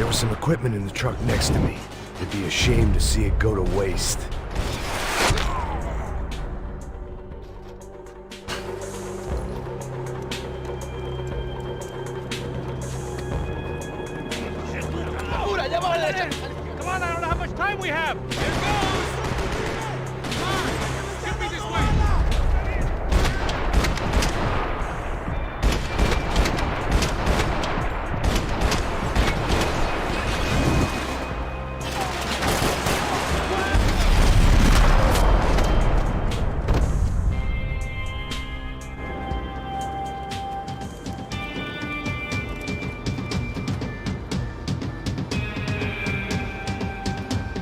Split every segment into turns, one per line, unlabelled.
There was some equipment in the truck next to me. It'd be a shame to see it go to waste.
Come on, I don't know how much time we have! Here goes! Come on! Get me this way!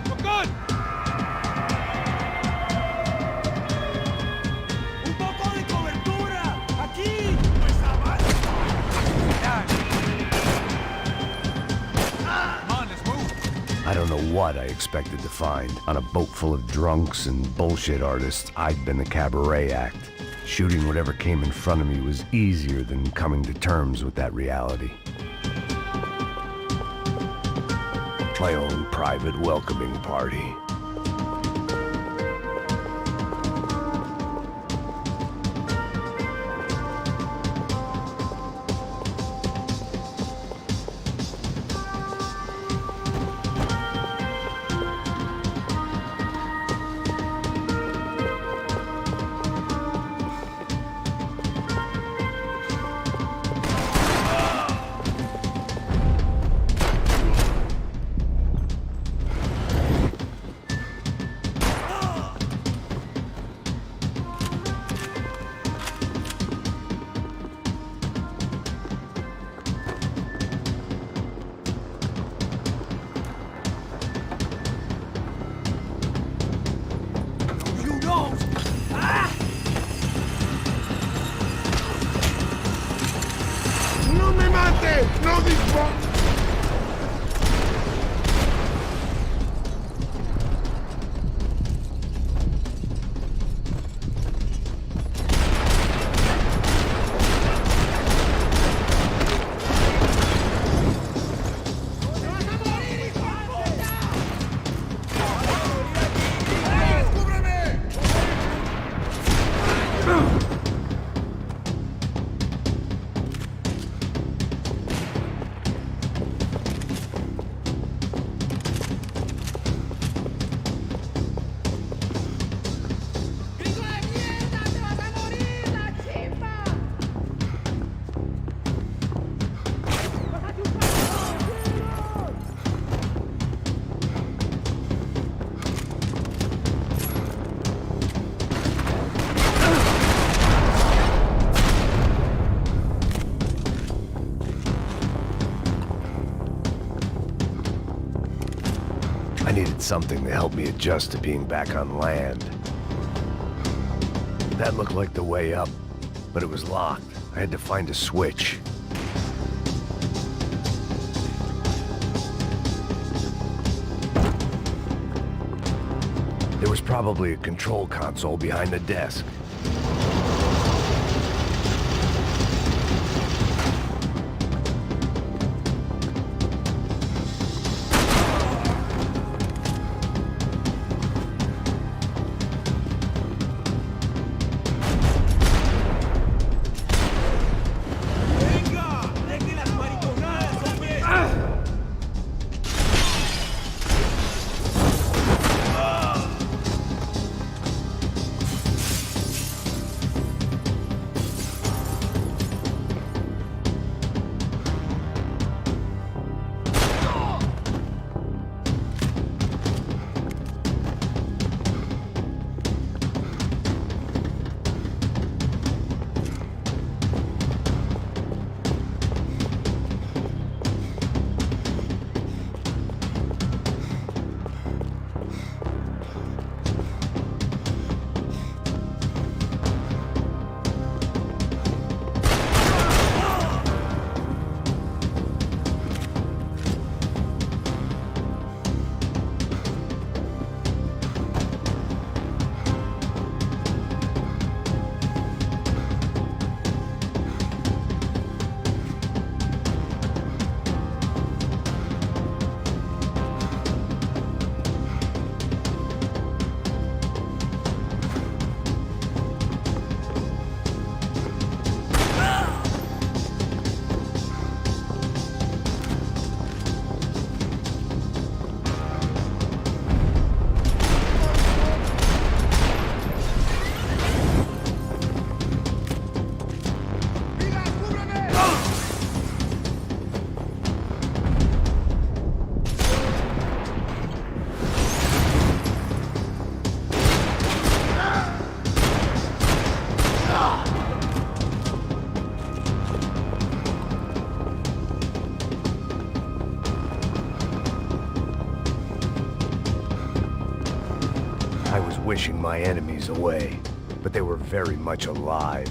We're good!
¡Un poco de cobertura! ¡Aquí!
Come on, let's move!
I don't know what I expected to find. On a boat full of drunks and bullshit artists, I'd been the cabaret act. Shooting whatever came in front of me was easier than coming to terms with that reality. My own private welcoming party.
¡You don't! ¡Ah!
¡No me mate! ¡No dispare! I needed something to help me adjust to being back on land. That looked like the way up, but it was locked. I had to find a switch. There was probably a control console behind the desk.
¡Venga! ¡Deje las mariconadas, hombre!
was wishing my enemies away, but they were very much alive.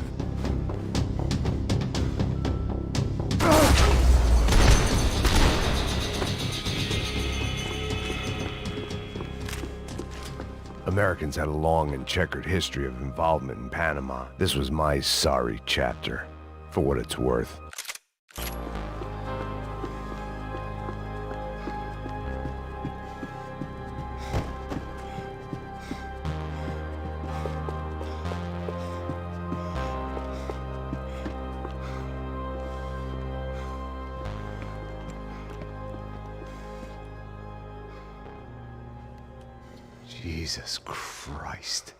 Americans had a long and checkered history of involvement in Panama. This was my sorry chapter, for what it's worth. Jesus Christ.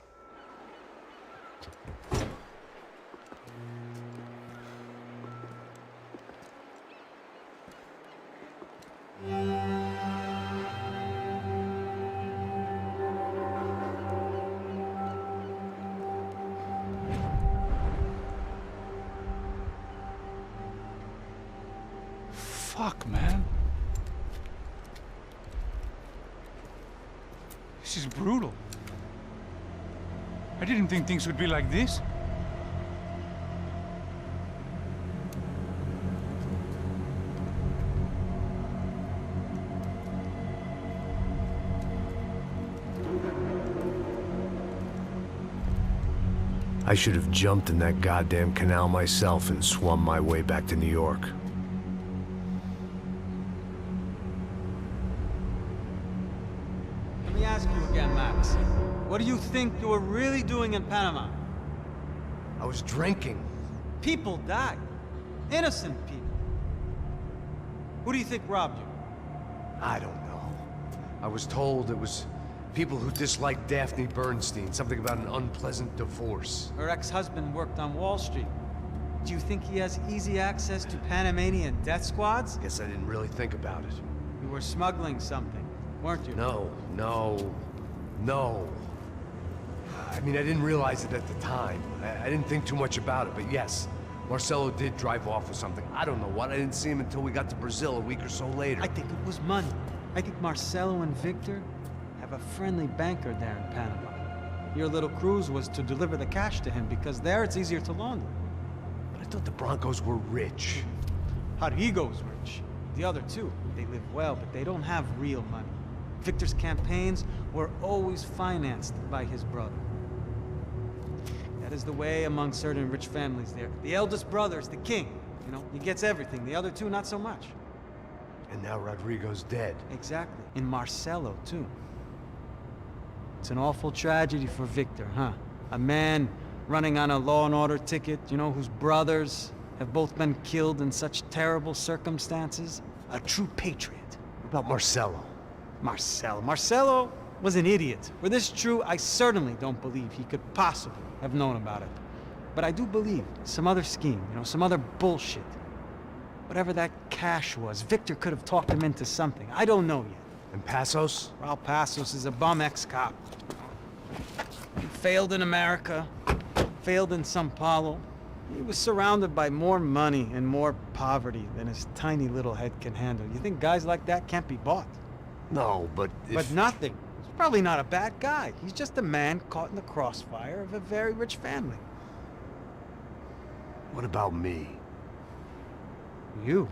Fuck, man. This is brutal. I didn't think things would be like this.
I should have jumped in that goddamn canal myself and swum my way back to New York.
Let me ask you again, Max. What do you think you were really doing in Panama?
I was drinking.
People died. Innocent people. Who do you think robbed you?
I don't know. I was told it was people who disliked Daphne Bernstein, something about an unpleasant divorce.
Her ex-husband worked on Wall Street. Do you think he has easy access to Panamanian death squads?
Guess I didn't really think about it.
You were smuggling something, weren't you?
No. I mean, I didn't realize it at the time. I didn't think too much about it, but yes, Marcelo did drive off with something. I don't know what. I didn't see him until we got to Brazil a week or so later.
I think it was money. I think Marcelo and Victor have a friendly banker there in Panama. Your little cruise was to deliver the cash to him because there it's easier to launder.
But I thought the Broncos were rich.
Rodrigo's rich. The other two, they live well, but they don't have real money. Victor's campaigns were always financed by his brother. That is the way among certain rich families there. The eldest brother is the king. You know, he gets everything. The other two, not so much.
And now Rodrigo's dead.
Exactly. And Marcelo, too. It's an awful tragedy for Victor, huh? A man running on a law and order ticket, you know, whose brothers have both been killed in such terrible circumstances. A true patriot.
What about Marcelo?
Marcelo was an idiot. Were this true, I certainly don't believe he could possibly have known about it. But I do believe some other scheme, you know, some other bullshit. Whatever that cash was, Victor could have talked him into something. I don't know yet.
And Passos?
Raul Passos is a bum ex-cop. He failed in America, failed in Sao Paulo. He was surrounded by more money and more poverty than his tiny little head can handle. You think guys like that can't be bought?
No, but if...
But nothing. He's probably not a bad guy. He's just a man caught in the crossfire of a very rich family.
What about me?
You.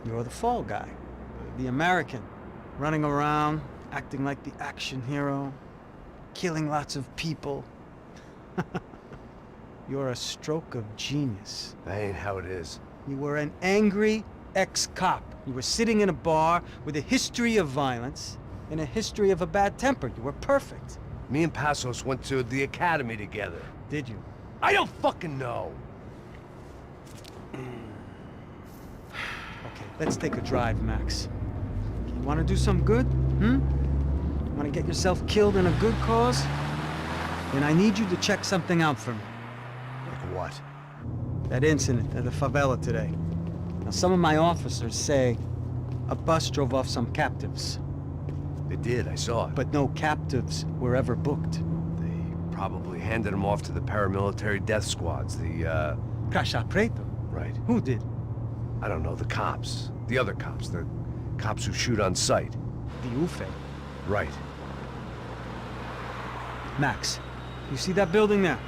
You're the fall guy. The American. Running around, acting like the action hero. Killing lots of people. You're a stroke of genius.
That ain't how it is.
You were an angry ex-cop. You were sitting in a bar with a history of violence and a history of a bad temper. You were perfect.
Me and Passos went to the academy together.
Did you?
I don't fucking know.
Okay, let's take a drive, Max. You want to do some good? Want to get yourself killed in a good cause? Then I need you to check something out for me.
Like what?
That incident at the favela today. Now, some of my officers say a bus drove off some captives.
They did, I saw it.
But no captives were ever booked.
They probably handed them off to the paramilitary death squads, the,
Caixa Preto?
Right.
Who did?
I don't know, the cops. The other cops. The cops who shoot on sight.
The UFE.
Right.
Max, you see that building there?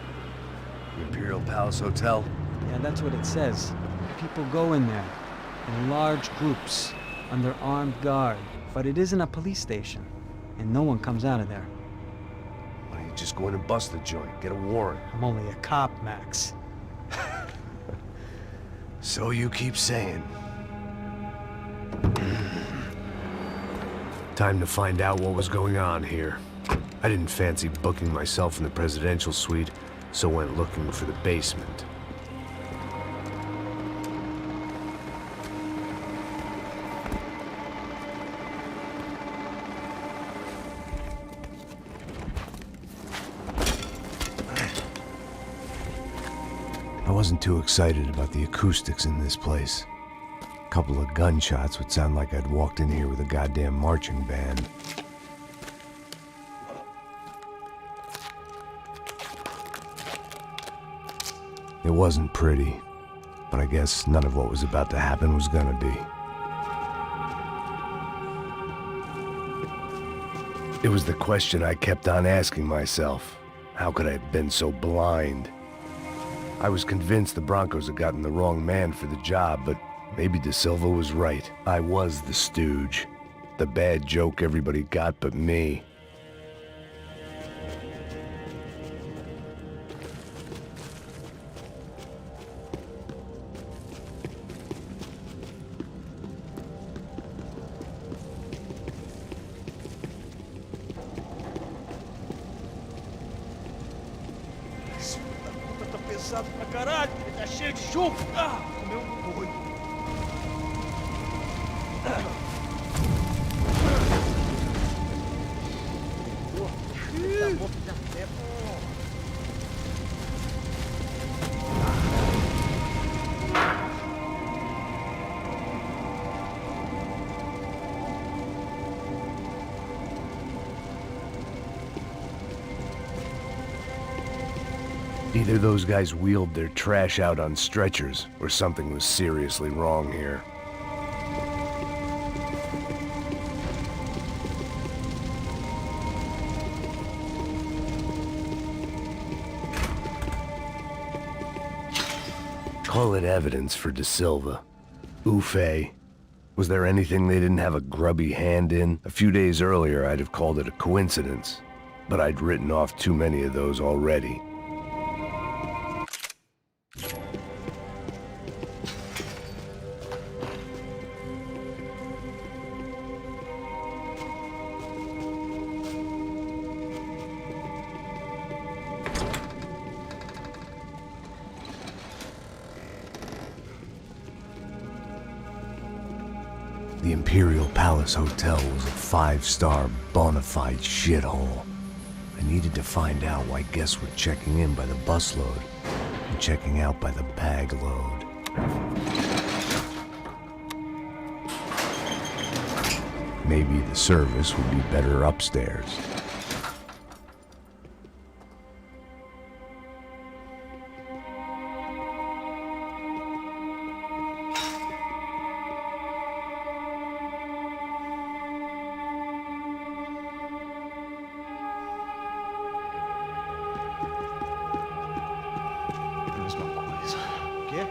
The Imperial Palace Hotel?
Yeah, that's what it says. People go in there in large groups under armed guard. But it isn't a police station, and no one comes out of there.
Why don't you just go in and bust the joint? Get a warrant.
I'm only a cop, Max.
So you keep saying. Time to find out what was going on here. I didn't fancy booking myself in the presidential suite, so went looking for the basement. I wasn't too excited about the acoustics in this place. A couple of gunshots would sound like I'd walked in here with a goddamn marching band. It wasn't pretty, but I guess none of what was about to happen was gonna be. It was the question I kept on asking myself. How could I have been so blind? I was convinced the Broncos had gotten the wrong man for the job, but maybe De Silva was right. I was the stooge. The bad joke everybody got but me.
Pesado pra caralho, ele tá cheio de chumbo. Ah, comeu um doido.
Either those guys wheeled their trash out on stretchers, or something was seriously wrong here. Call it evidence for De Silva. Ufé. Was there anything they didn't have a grubby hand in? A few days earlier, I'd have called it a coincidence, but I'd written off too many of those already. The Imperial Palace Hotel was a 5-star bona fide shithole. I needed to find out why guests were checking in by the busload and checking out by the bag load. Maybe the service would be better upstairs.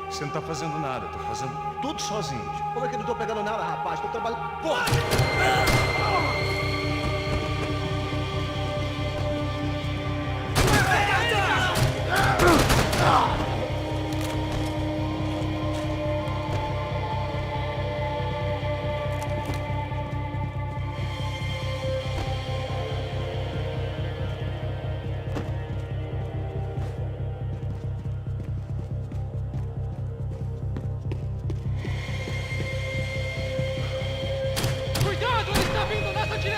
Você não tá fazendo nada, eu tô fazendo tudo sozinho.
Como é que eu não tô pegando nada, rapaz? Tô trabalhando. Porra!
Cuidado, ele está vindo nessa direção!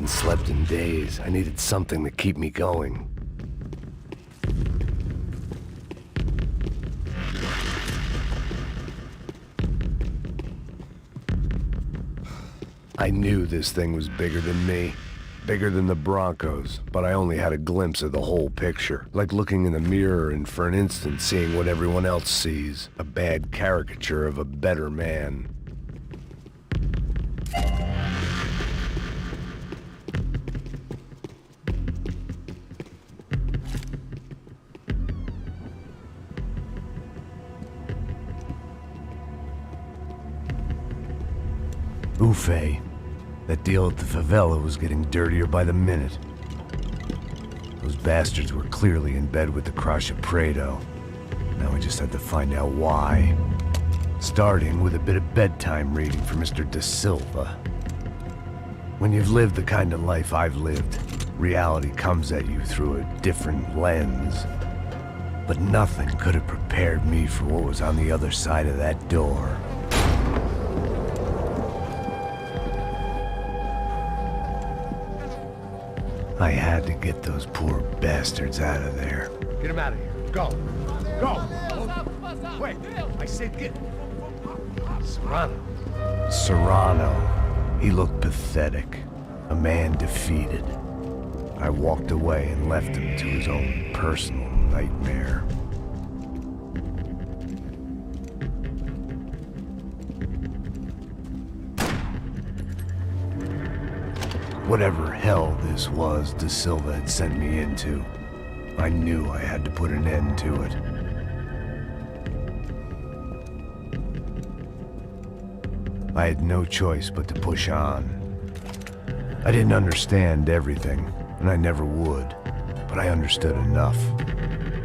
hadn't slept in days. I needed something to keep me going. I knew this thing was bigger than me, bigger than the Broncos, but I only had a glimpse of the whole picture, like looking in the mirror and for an instant seeing what everyone else sees, a bad caricature of a better man. Buffet. That deal at the favela was getting dirtier by the minute. Those bastards were clearly in bed with the Crash of Prado. Now we just had to find out why. Starting with a bit of bedtime reading for Mr. Da Silva. When you've lived the kind of life I've lived, reality comes at you through a different lens. But nothing could have prepared me for what was on the other side of that door. I had to get those poor bastards out of there.
Get him out of here. Go. Go. Wait, I said get... Serrano.
Serrano. He looked pathetic. A man defeated. I walked away and left him to his own personal nightmare. Whatever hell this was Da Silva had sent me into, I knew I had to put an end to it. I had no choice but to push on. I didn't understand everything, and I never would, but I understood enough.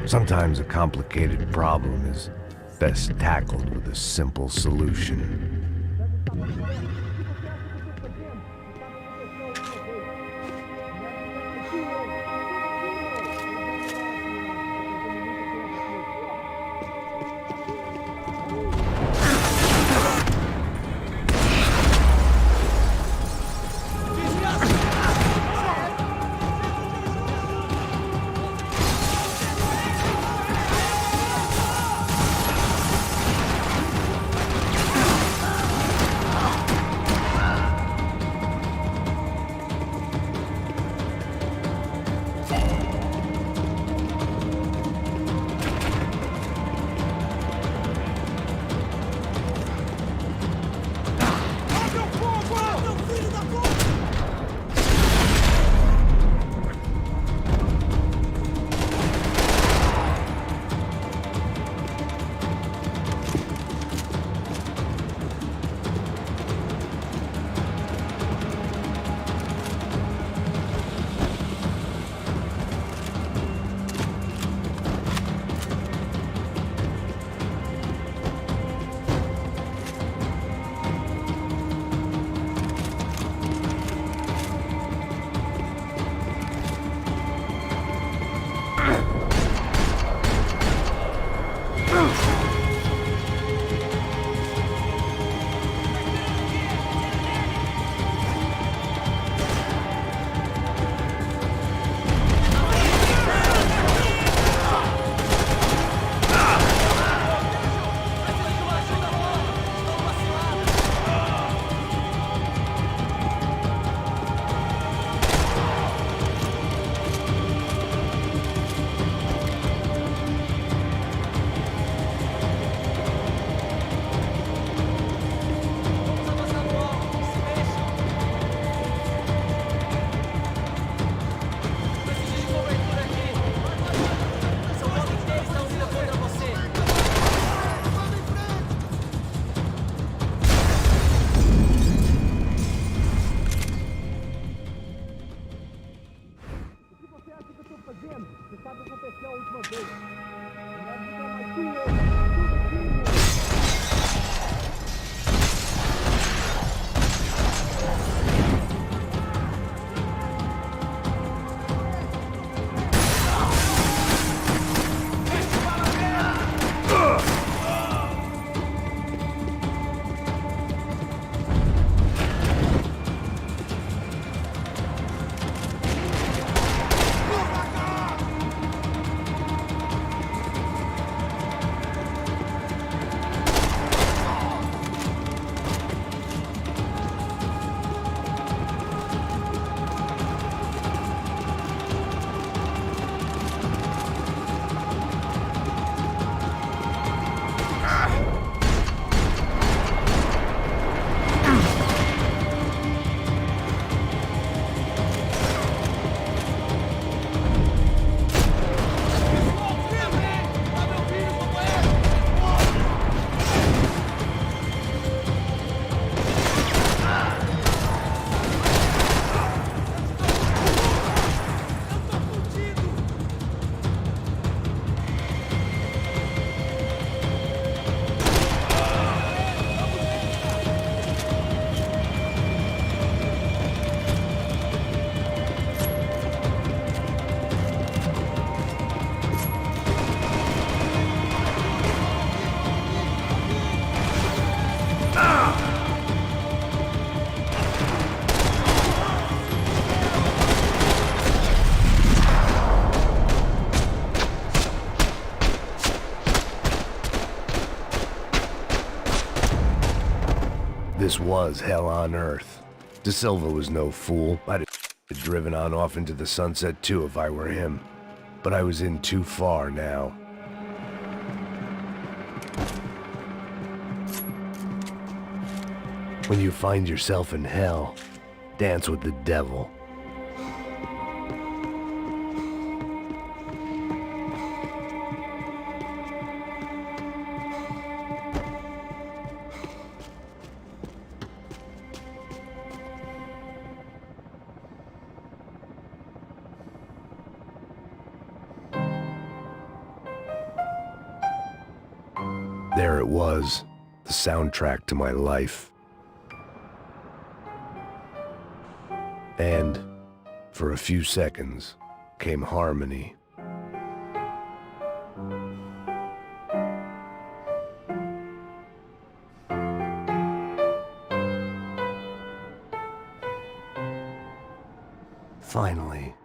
Sometimes a complicated problem is best tackled with a simple solution. was hell on earth. De Silva was no fool. I'd have driven on off into the sunset too if I were him. But I was in too far now. When you find yourself in hell, dance with the devil. There it was, the soundtrack to my life. And, for a few seconds, came harmony. Finally.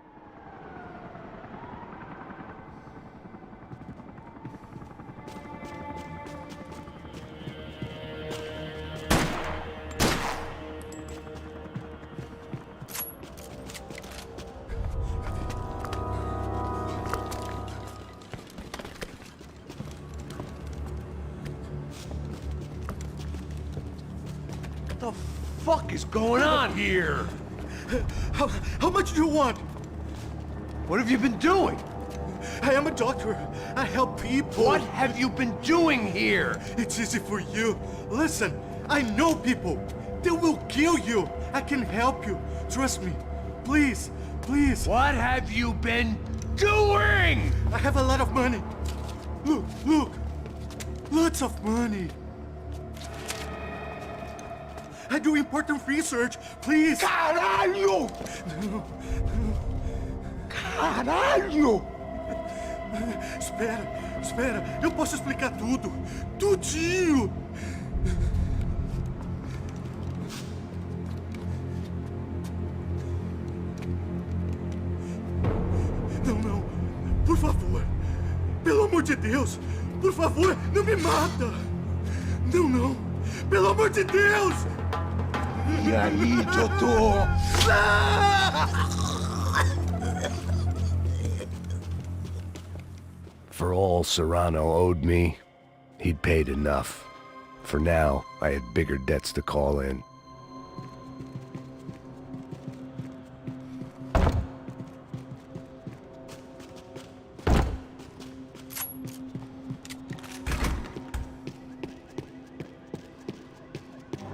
What the fuck is going on here?
How much do you want?
What have you been doing?
I am a doctor. I help people.
What have you been doing here?
It's easy for you. Listen, I know people. They will kill you. I can help you. Trust me. Please, please.
What have you been doing?
I have a lot of money. Look, look. Lots of money. I do important research. Please.
Caralho! Caralho!
Espera, espera. Eu posso explicar tudo. Tudinho. Não, não. Por favor. Pelo amor de Deus. Por favor, não me mata. Não, não. Pelo amor de Deus.
E aí, doutor?
For all Serrano owed me, he'd paid enough. For now, I had bigger debts to call in.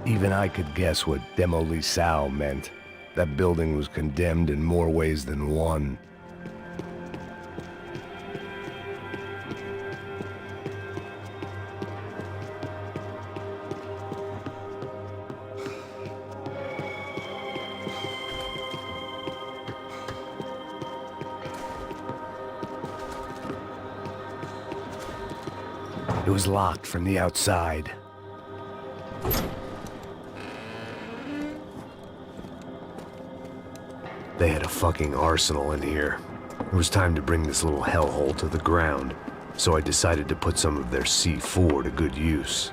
Even I could guess what Demolisal meant. That building was condemned in more ways than one. It was locked from the outside. They had a fucking arsenal in here. It was time to bring this little hellhole to the ground, so I decided to put some of their C4 to good use.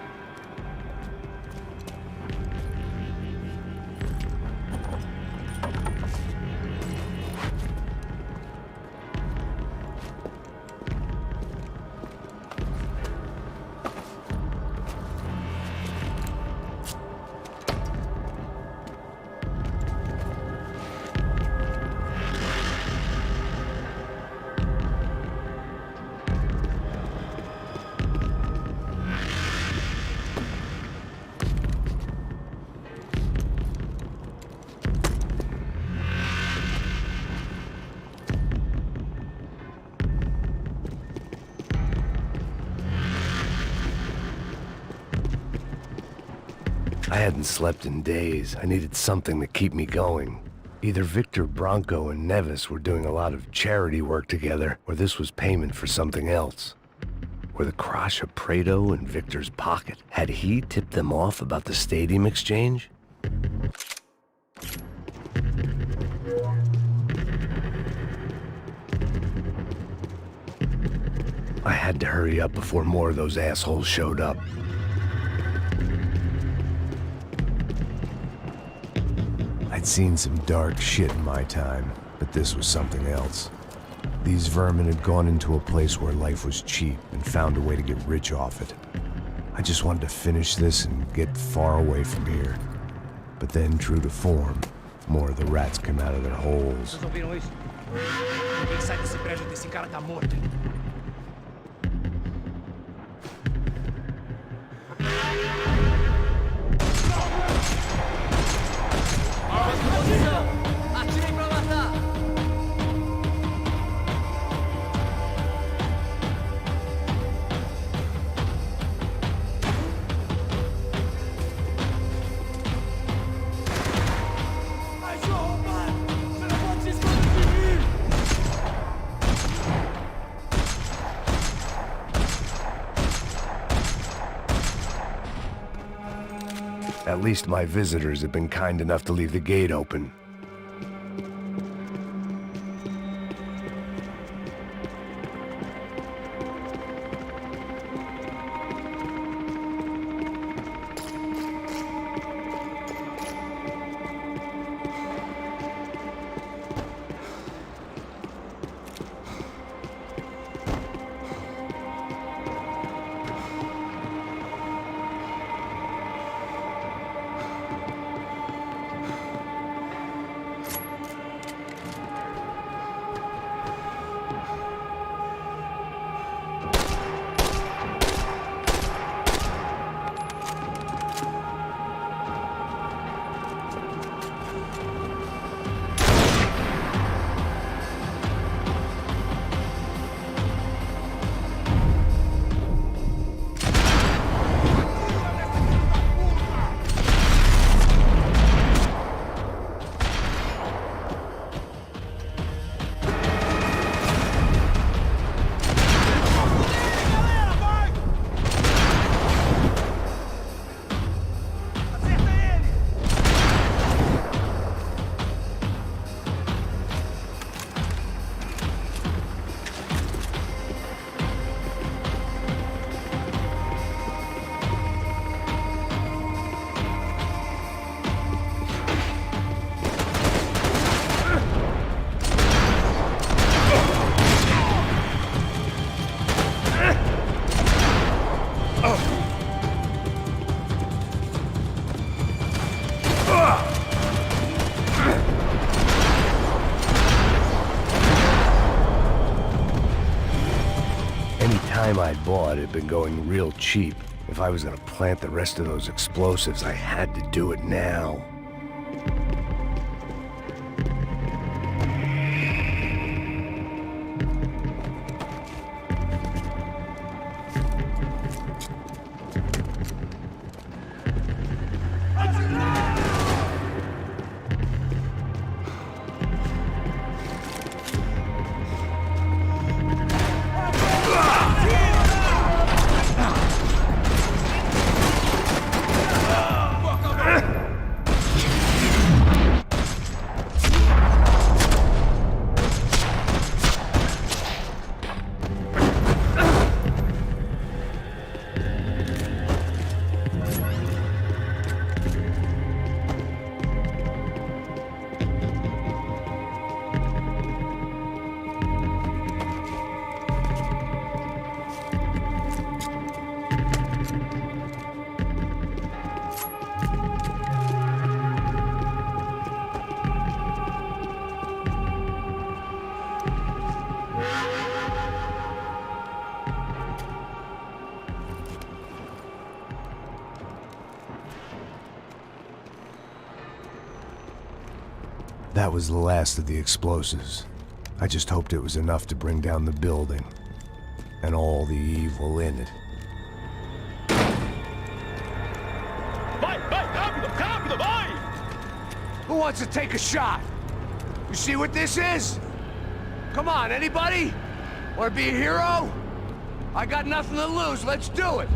I hadn't slept in days. I needed something to keep me going. Either Victor Bronco and Nevis were doing a lot of charity work together, or this was payment for something else. Were the Crash of Prado in Victor's pocket? Had he tipped them off about the stadium exchange? I had to hurry up before more of those assholes showed up. I'd seen some dark shit in my time, but this was something else. These vermin had gone into a place where life was cheap and found a way to get rich off it. I just wanted to finish this and get far away from here. But then, true to form, more of the rats came out of their holes.
Vocês ouviram isso? Ninguém sai desse prédio desse cara tá morto.
Atirem pra matar!
At least my visitors have been kind enough to leave the gate open. I'd bought had been going real cheap. If I was gonna plant the rest of those explosives, I had to do it now. That was the last of the explosives. I just hoped it was enough to bring down the building and all the evil in it.
Vai, rápido, rápido, vai!
Who wants to take a shot? You see what this is? Come on, anybody? Want to be a hero? I got nothing to lose, let's do it!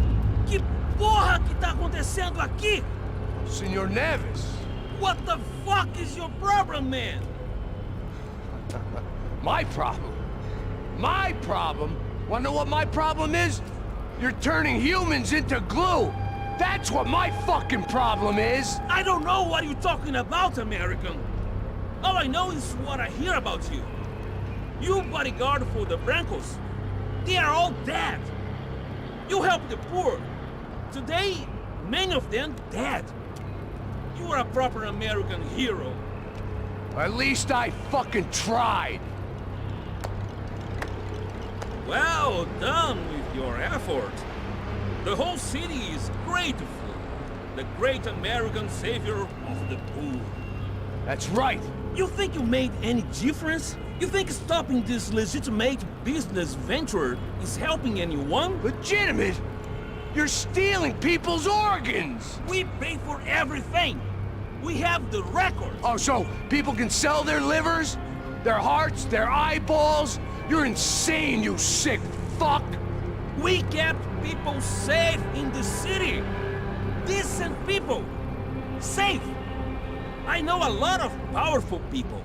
Que porra que tá acontecendo aqui?
Senor Neves.
What the fuck is your problem, man?
My problem? My problem? Wanna know what my problem is? You're turning humans into glue! That's what my fucking problem is!
I don't know what you're talking about, American. All I know is what I hear about you. You bodyguard for the Brancos. They are all dead. You help the poor. Today, many of them dead. You are a proper American hero.
At least I fucking tried.
Well done with your effort. The whole city is grateful. The great American savior of the poor.
That's right.
You think you made any difference? You think stopping this legitimate business venture is helping anyone?
Legitimate? You're stealing people's organs!
We pay for everything. We have the record.
Oh, so people can sell their livers? Their hearts? Their eyeballs? You're insane, you sick fuck!
We kept people safe in the city. Decent people. Safe. I know a lot of powerful people.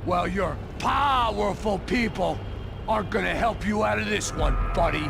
Well, your powerful people aren't gonna help you out of this one, buddy.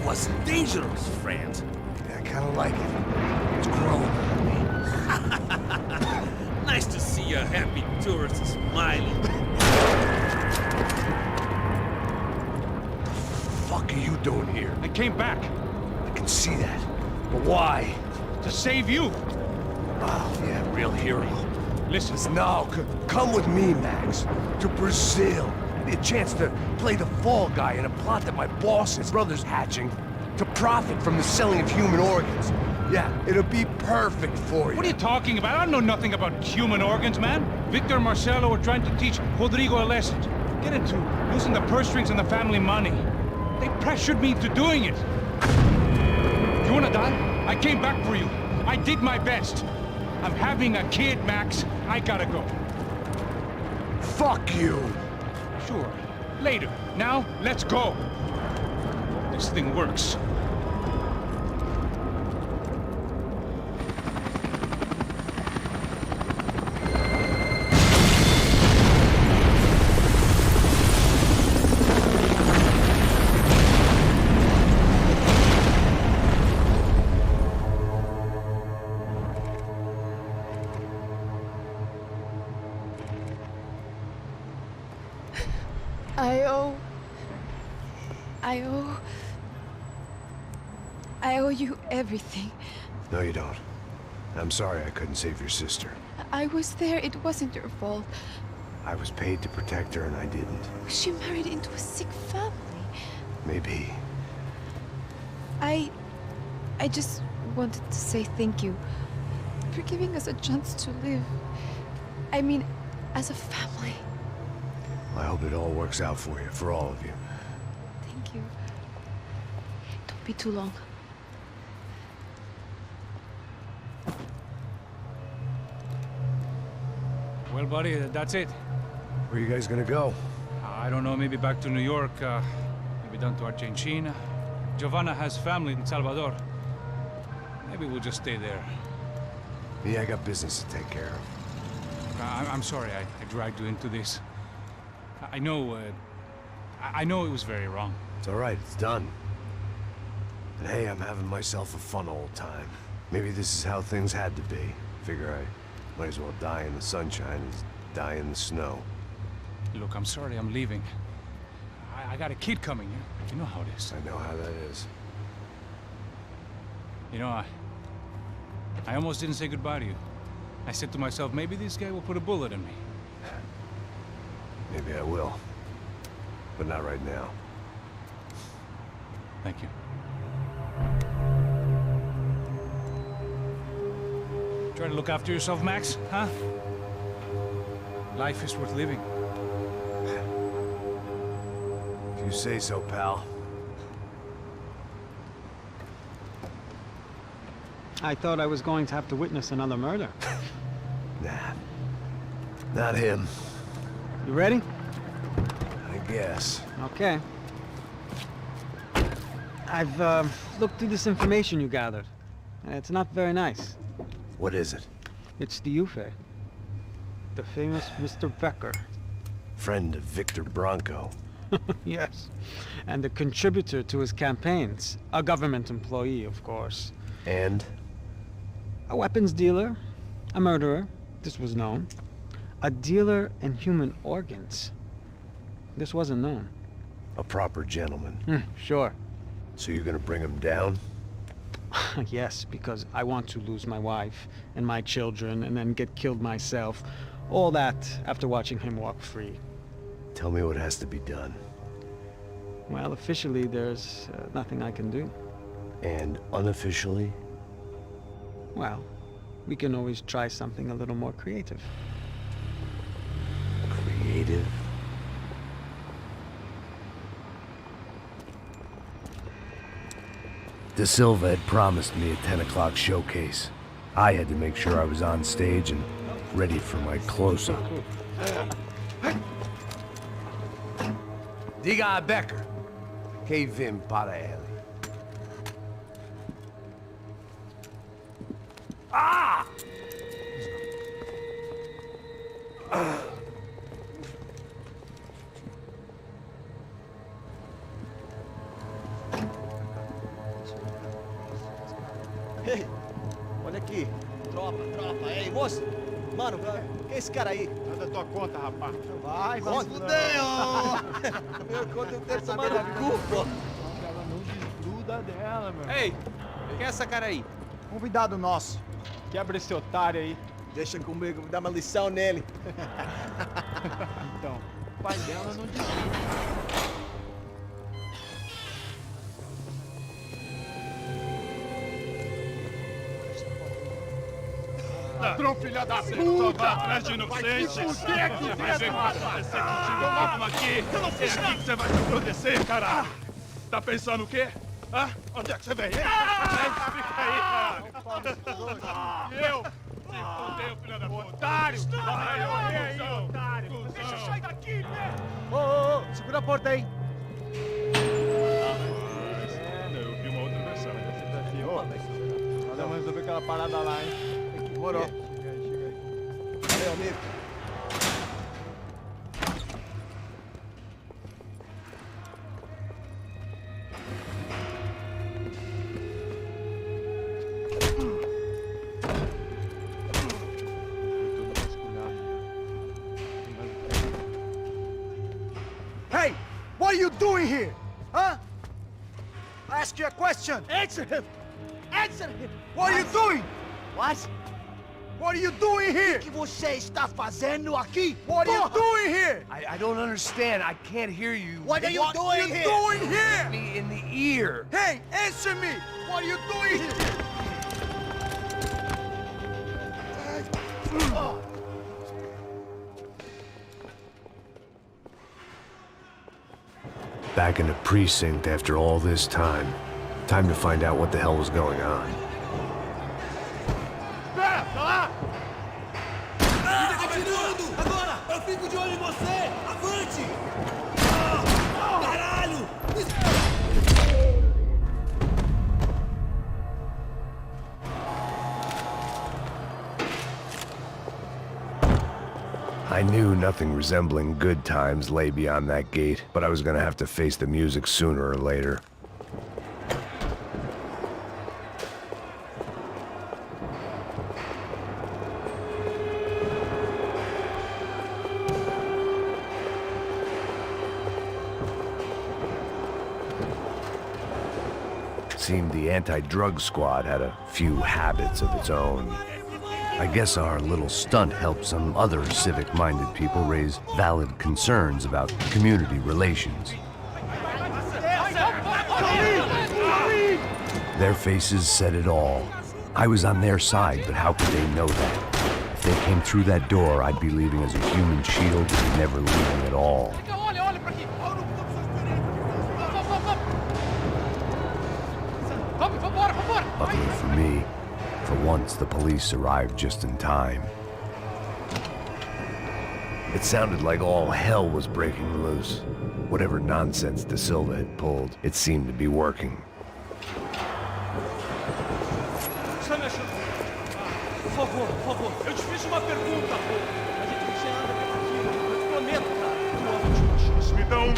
was dangerous, friend.
Yeah, I kinda like it. It's growing on me.
Nice to see a happy tourist smiling.
are you doing here?
I came back
I can see that. But why?
to save you.
Oh, yeah, real hero.
Listen,
No, come with me, Max. To Brazil. Be a chance to play the fall guy in a plot that my boss and brother's hatching to profit from the selling of human organs. Yeah, it'll be perfect for you.
what are you talking about? I know nothing about human organs, man. Victor and Marcelo were trying to teach Rodrigo a lesson. Get into losing the purse strings and the family money. They pressured me into doing it. You wanna die? I came back for you. I did my best. I'm having a kid, Max. I gotta go.
Fuck you!
Sure. Later. Now, let's go. Hope this thing works.
I owe you everything.
No, you don't. I'm sorry I couldn't save your sister.
I was there, it wasn't your fault.
I was paid to protect her and I didn't.
She married into a sick family.
Maybe.
I just wanted to say thank you for giving us a chance to live. I mean, as a family.
I hope it all works out for you, for all of you.
Thank you. Don't be too long.
Well, buddy, that's it.
Where are you guys gonna go?
I don't know, maybe back to New York, maybe down to Argentina. Giovanna has family in Salvador. Maybe we'll just stay there.
Yeah, I got business to take care of.
I'm sorry I dragged you into this. I know it was very wrong.
It's all right, it's done. And hey, I'm having myself a fun old time. Maybe this is how things had to be. Figure I might as well die in the sunshine as die in the snow.
Look, I'm sorry I'm leaving. I got a kid coming. You know how it is.
I know how that is.
You know, I almost didn't say goodbye to you. I said to myself, maybe this guy will put a bullet in me.
Maybe I will. But not right now.
Thank you. Try to look after yourself, Max, huh? Life is worth living.
If you say so, pal.
I thought I was going to have to witness another murder.
Nah. Not him.
You ready?
I guess.
Okay. I've looked through this information you gathered. It's not very nice.
What is it?
It's the Ufe. The famous Mr. Becker.
Friend of Victor Bronco.
Yes. And a contributor to his campaigns. A government employee, of course.
And?
A weapons dealer. A murderer. This was known. A dealer in human organs. This wasn't known.
A proper gentleman.
Sure.
So you're gonna bring him down?
Yes, because I want to lose my wife and my children and then get killed myself. All that after watching him walk free.
Tell me what has to be done.
Well, officially there's nothing I can do.
And unofficially?
Well, we can always try something a little more creative.
Creative? De Silva had promised me a 10 o'clock showcase. I had to make sure I was on stage and ready for my close-up.
Diga a Becker. Que vim para ele. Ah!
Ei, olha aqui. Tropa. Ei, moço. Mano, quem é esse cara aí?
Manda tua conta, rapaz.
Vai se fuder, ó! Meu conta eu quero saber da culpa.
cuidar dela, meu.
Ei, quem é essa cara aí?
Convidado nosso. Quebra esse otário aí.
Deixa comigo, vou dar uma lição nele.
Então, o pai dela não diz.
Ladrão, filha da puta! Vai atrás de inocentes! Vai ver o que vai acontecer contigo mesmo aqui! Eu não fiz nada! É aqui que você vai se acontecer, caralho! Tá pensando o quê? Hã? Onde é que você vem? Fica aí, caralho! Eu? Se fodeu, filha da puta! Otário! Vai, otário! Deixa eu sair daqui, né?
Ô, segura a porta aí.
Eu vi uma outra versão.
Nós vamos resolver aquela parada lá, hein?
Demorou.
Chega aí.
Valeu, amigo.
Hey! What are you doing here? Huh? I ask you a question.
Answer him! Answer him!
What are you doing?
What?
What are you doing here?
O que você está fazendo aqui?
What are you doing here?
I don't understand. I can't hear you.
What are you
What are
doing
you
here?
doing here?
Me in the ear.
Hey, answer me! What are you doing here?
Back in the precinct after all this time. Time to find out what the hell was going on.
Agora! Eu fico de olho em você! Avante! Caralho!
I knew nothing resembling good times lay beyond that gate, but I was gonna have to face the music sooner or later. Seemed the anti-drug squad had a few habits of its own. I guess our little stunt helped some other civic-minded people raise valid concerns about community relations. Their faces said it all. I was on their side, but how could they know that? If they came through that door, I'd be leaving as a human shield and never leaving at all. Luckily for me, for once the police arrived just in time. It sounded like all hell was breaking loose. Whatever nonsense De Silva had pulled, it seemed to be working.
Por favor, eu te fiz uma pergunta, pô. A gente anda aqui, eu te prometo, cara. Tu ama o churrasco.
Me dá um...